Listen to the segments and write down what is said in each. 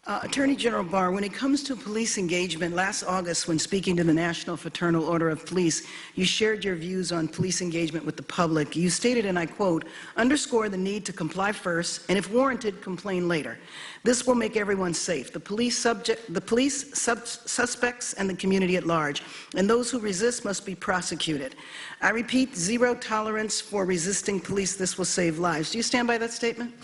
Attorney General Barr, when it comes to police engagement, last August when speaking to the National Fraternal Order of Police, you shared your views on police engagement with the public. You stated, and I quote, "Underscore the need to comply first, and if warranted, complain later. This will make everyone safe, the police suspects, and the community at large, and those who resist must be prosecuted. I repeat, zero tolerance for resisting police. This will save lives." Do you stand by that statement?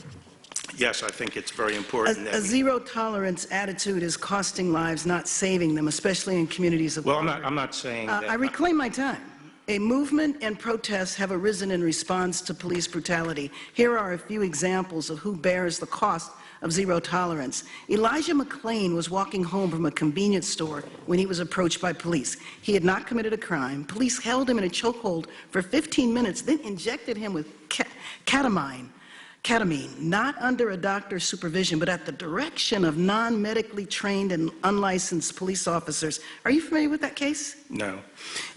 Yes, I think it's very important. A zero-tolerance attitude is costing lives, not saving them, especially in communities of color. Well, I'm not saying that. I reclaim my time. A movement and protests have arisen in response to police brutality. Here are a few examples of who bears the cost of zero tolerance. Elijah McClain was walking home from a convenience store when he was approached by police. He had not committed a crime. Police held him in a chokehold for 15 minutes, then injected him with ketamine, not under a doctor's supervision, but at the direction of non-medically trained and unlicensed police officers. Are you familiar with that case? No.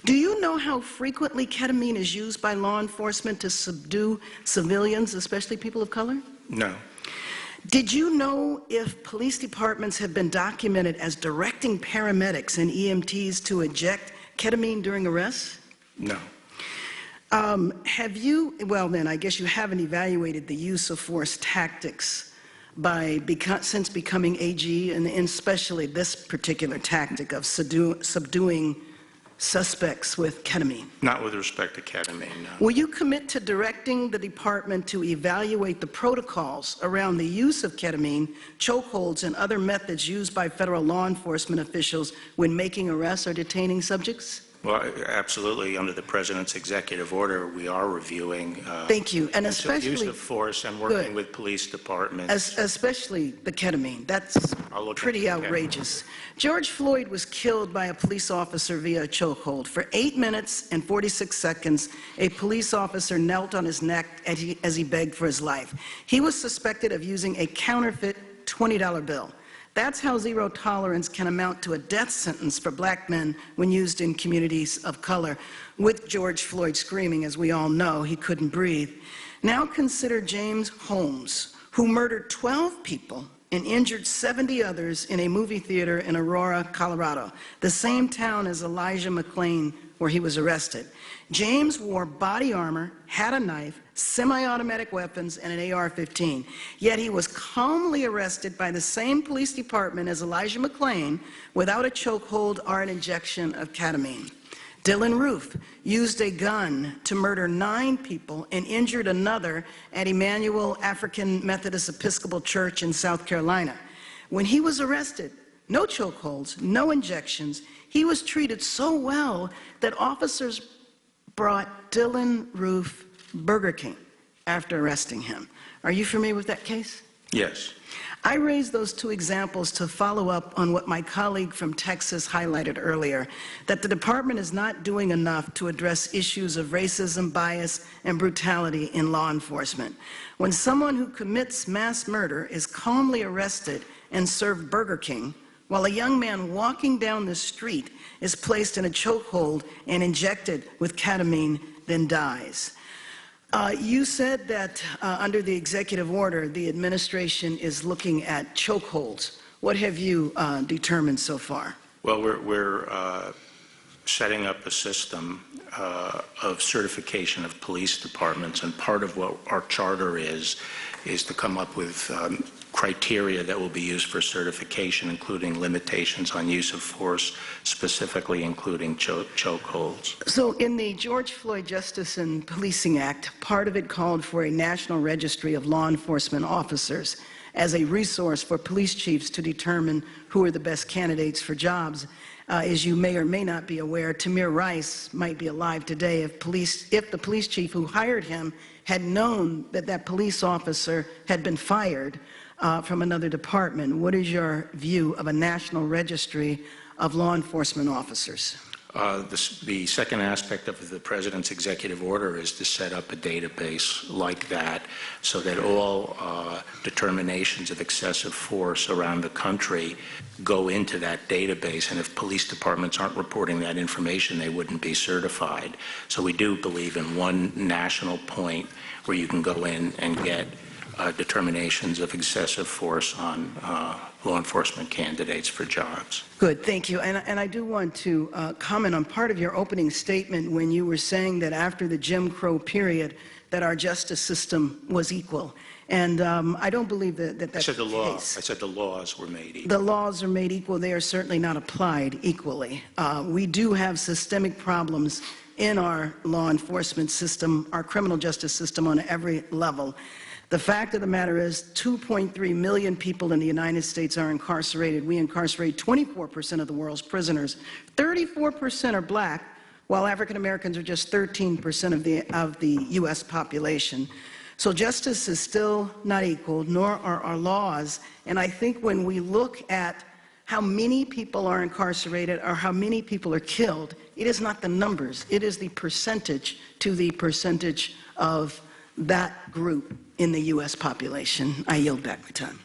Do you know how frequently ketamine is used by law enforcement to subdue civilians, especially people of color? No. Did you know if police departments have been documented as directing paramedics and EMTs to inject ketamine during arrests? No. Well then, I guess you haven't evaluated the use of force tactics since becoming AG, and especially this particular tactic of subduing suspects with ketamine. Not with respect to ketamine, no. Will you commit to directing the department to evaluate the protocols around the use of ketamine, chokeholds, and other methods used by federal law enforcement officials when making arrests or detaining subjects? Well, absolutely. Under the President's executive order, we are reviewing Thank you. And especially use of force and working with police departments. Especially the ketamine. That's pretty outrageous. George Floyd was killed by a police officer via a chokehold. For 8 minutes and 46 seconds, a police officer knelt on his neck as he begged for his life. He was suspected of using a counterfeit $20 bill. That's how zero tolerance can amount to a death sentence for black men when used in communities of color. With George Floyd screaming, as we all know, he couldn't breathe. Now consider James Holmes, who murdered 12 people and injured 70 others in a movie theater in Aurora, Colorado, the same town as Elijah McClain, where he was arrested. James wore body armor, had a knife, semi-automatic weapons, and an AR-15. Yet he was calmly arrested by the same police department as Elijah McClain without a chokehold or an injection of ketamine. Dylan Roof used a gun to murder 9 people and injured another at Emmanuel African Methodist Episcopal Church in South Carolina. When he was arrested, no chokeholds, no injections, he was treated so well that officers brought Dylan Roof Burger King after arresting him. Are you familiar with that case? Yes. I raised those 2 examples to follow up on what my colleague from Texas highlighted earlier, that the department is not doing enough to address issues of racism, bias, and brutality in law enforcement. When someone who commits mass murder is calmly arrested and served Burger King, while a young man walking down the street is placed in a chokehold and injected with ketamine, then dies. You said that under the executive order, the administration is looking at chokeholds. What have you determined so far? Well, we're setting up a system of certification of police departments, and part of what our charter is to come up with criteria that will be used for certification, including limitations on use of force, specifically including chokeholds. So in the George Floyd Justice and Policing Act, part of it called for a national registry of law enforcement officers as a resource for police chiefs to determine who are the best candidates for jobs. As you may or may not be aware, Tamir Rice might be alive today if the police chief who hired him had known that that police officer had been fired from another department. What is your view of a national registry of law enforcement officers? The second aspect of the President's executive order is to set up a database like that so that all determinations of excessive force around the country go into that database, and if police departments aren't reporting that information, they wouldn't be certified. So we do believe in one national point where you can go in and get determinations of excessive force on law enforcement candidates for jobs. Good, thank you. And I do want to comment on part of your opening statement when you were saying that after the Jim Crow period, that our justice system was equal. And I don't believe that that's the case. I said the laws were made equal. The laws are made equal. They are certainly not applied equally. We do have systemic problems in our law enforcement system, our criminal justice system on every level. The fact of the matter is 2.3 million people in the United States are incarcerated. We incarcerate 24% of the world's prisoners. 34% are black, while African Americans are just 13% of the U.S. population. So justice is still not equal, nor are our laws. And I think when we look at how many people are incarcerated or how many people are killed, it is not the numbers. It is the percentage to the percentage of that group in the U.S. population. I yield back my time.